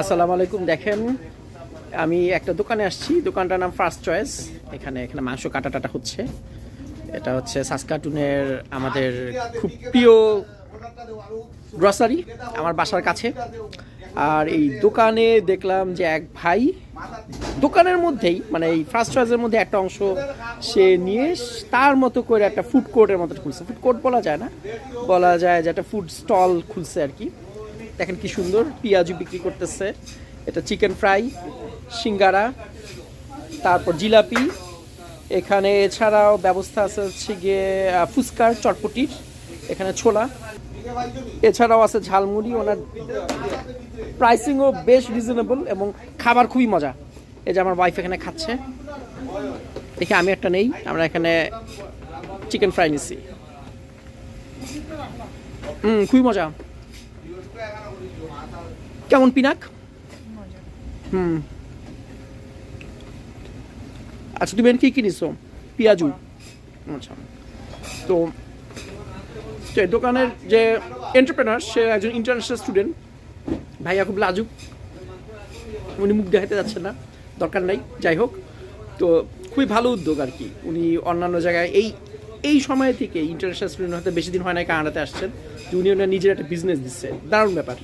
আসসালামু আলাইকুম। দেখেন, আমি একটা দোকানে আসছি, দোকানটার নাম ফার্স্ট চয়েস। এখানে এখানে মাংস কাটা হচ্ছে। এটা হচ্ছে সাসকাটুনের আমাদের খুব প্রিয় গ্রসারি, আমার বাসার কাছে। আর এই দোকানে দেখলাম যে এক ভাই দোকানের মধ্যেই, মানে এই ফার্স্ট চয়েসের মধ্যে একটা অংশ সে নিয়ে তার মতো করে একটা ফুড কোর্টের মতো খুলছে। ফুড কোর্ট বলা যায় না, বলা যায় যে একটা ফুড স্টল খুলছে আর কি। দেখেন কি সুন্দর পেঁয়াজু বিক্রি করতেছে। এটা চিকেন ফ্রাই, সিঙ্গারা, তারপর জিলাপি। এখানে এছাড়াও ব্যবস্থা আছে হচ্ছে গিয়ে ফুচকার, চটপটির, এখানে ছোলা, এছাড়াও আছে ঝালমুড়ি। ওনার প্রাইসিংও বেশ রিজনেবল এবং খাবার খুবই মজা। এই যে আমার ওয়াইফ এখানে খাচ্ছে, দেখি আমি একটা নেই। আমরা এখানে চিকেন ফ্রাই নিচ্ছি, খুবই মজা। কেমন পিনাক? আচ্ছা, তুমি কি কিনেছো? পেঁয়াজু। আচ্ছা, তো দোকানের যে এন্টারপ্রেনার, সে একজন ইন্টারন্যাশনাল স্টুডেন্ট। ভাইয়া খুব লাজুক, উনি মুখ দেখাতে যাচ্ছেন না, দরকার নাই, যাই হোক। তো খুবই ভালো উদ্যোগ আর কি। উনি অন্যান্য জায়গায় এই সময় থেকে ইন্টারন্যাশনাল স্টুডেন্ট হয়তো বেশি দিন হয় না, কানাডাতে আসছেন, যে উনি ওনার নিজের একটা বিজনেস দিচ্ছে। দারুণ ব্যাপার।